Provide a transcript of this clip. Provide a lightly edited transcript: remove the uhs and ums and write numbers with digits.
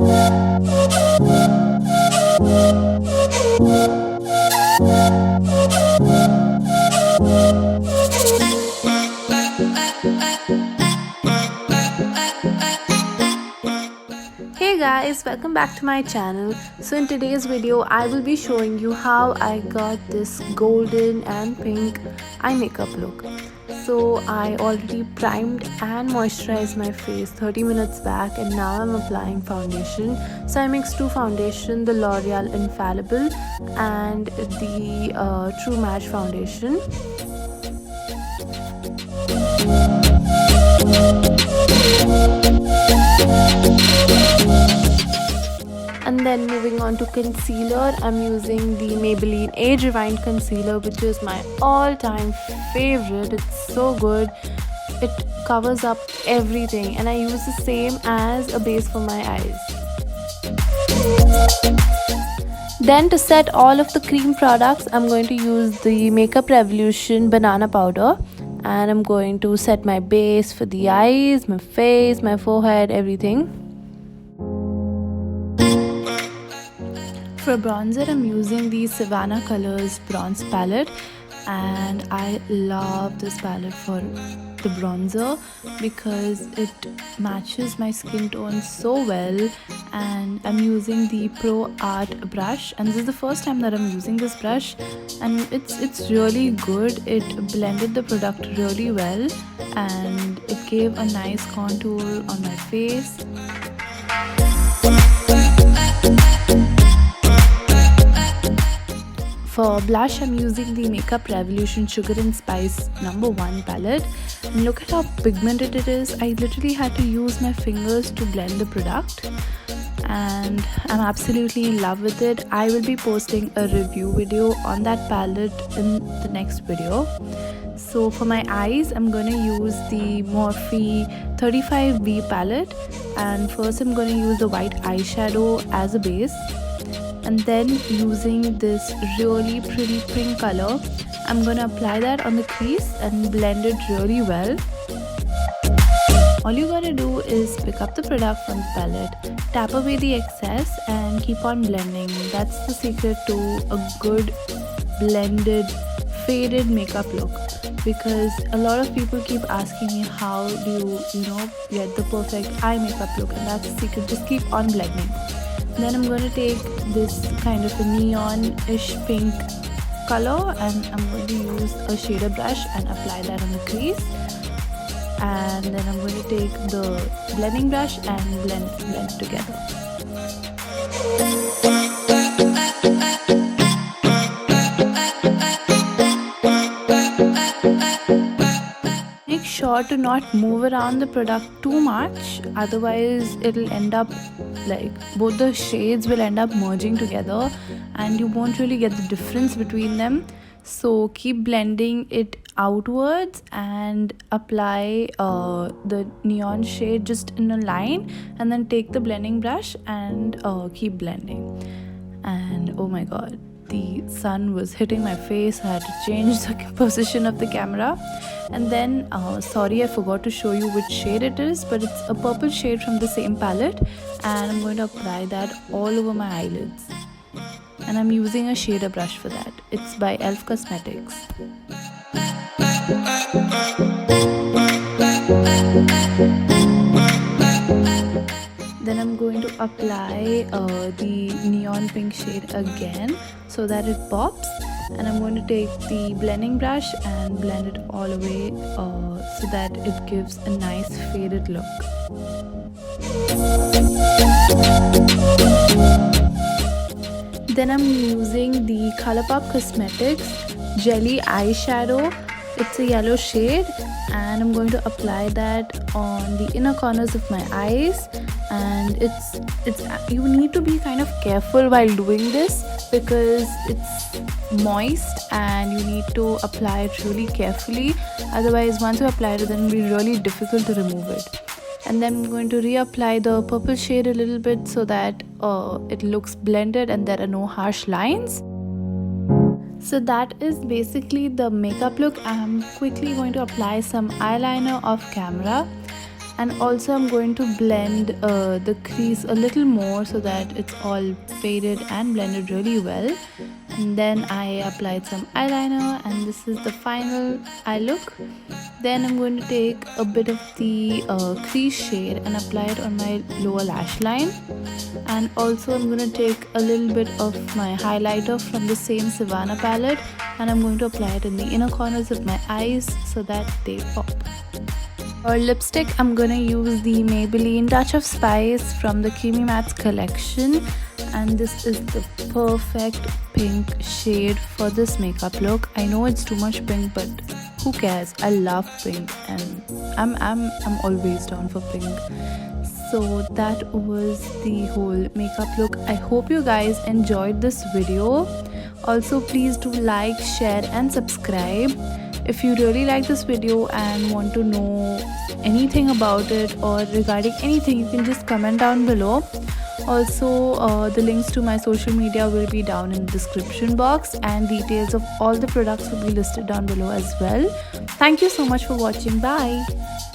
Hey guys, welcome back to my channel. So in today's video I will be showing you how I got this golden and pink eye makeup look. So I already primed and moisturized my face 30 minutes back, and now I'm applying foundation. So I mixed two foundation, the L'Oreal Infallible and the True Match foundation. And then moving on to concealer, I'm using the Maybelline Age Rewind concealer, which is my all-time favorite. It's so good. It covers up everything, and I use the same as a base for my eyes. Then to set all of the cream products, I'm going to use the Makeup Revolution banana powder, and I'm going to set my base for the eyes, my face, my forehead, everything. For bronzer, I'm using the Savannah Colors bronze palette, and I love this palette for the bronzer because it matches my skin tone so well. And I'm using the Pro Art brush, and this is the first time that I'm using this brush, and it's really good. It blended the product really well, and it gave a nice contour on my face. For blush, I'm using the Makeup Revolution Sugar and Spice No. 1 palette. And look at how pigmented it is. I literally had to use my fingers to blend the product, and I'm absolutely in love with it. I will be posting a review video on that palette in the next video. So for my eyes, I'm going to use the Morphe 35B palette, and first I'm going to use the white eyeshadow as a base. And then using this really pretty pink color, I'm going to apply that on the crease and blend it really well. All you gotta do is pick up the product from the palette, tap away the excess, and keep on blending. That's the secret to a good blended faded makeup look, because a lot of people keep asking me how do you get the perfect eye makeup look, and that's the secret. Just keep on blending. Then I'm going to take this kind of a neon-ish pink color, and I'm going to use a shader brush and apply that on the crease. And then I'm going to take the blending brush and blend it together. Make sure to not move around the product too much, otherwise it'll end up like both the shades will end up merging together and you won't really get the difference between them. So keep blending it outwards and apply the neon shade just in a line, and then take the blending brush and keep blending. And oh my god, the sun was hitting my face. I had to change the position of the camera. And then sorry, I forgot to show you which shade it is, but it's a purple shade from the same palette, and I'm going to apply that all over my eyelids. And I'm using a shader brush for that. It's by e.l.f. Cosmetics. Then I'm going to apply the neon pink shade again so that it pops, and I'm going to take the blending brush and blend it all away so that it gives a nice faded look. Then I'm using the ColourPop Cosmetics Jelly Eyeshadow. It's a yellow shade, and I'm going to apply that on the inner corners of my eyes. And you need to be kind of careful while doing this because it's moist and you need to apply it really carefully. Otherwise, once you apply it, then it'll be really difficult to remove it. And then I'm going to reapply the purple shade a little bit so that it looks blended and there are no harsh lines. So that is basically the makeup look. I'm quickly going to apply some eyeliner off camera. And also I'm going to blend the crease a little more so that it's all faded and blended really well. And then I applied some eyeliner, and this is the final eye look. Then I'm going to take a bit of the crease shade and apply it on my lower lash line. And also I'm going to take a little bit of my highlighter from the same Savannah palette, and I'm going to apply it in the inner corners of my eyes so that they pop. For lipstick, I'm gonna use the Maybelline Touch of Spice from the Creamy Mattes collection, and this is the perfect pink shade for this makeup look. I know it's too much pink, but who cares? I love pink, and I'm always down for pink. So that was the whole makeup look. I hope you guys enjoyed this video. Also, please do like, share and subscribe. If you really like this video and want to know anything about it or regarding anything, you can just comment down below. Also, the links to my social media will be down in the description box, and details of all the products will be listed down below as well. Thank you so much for watching. Bye.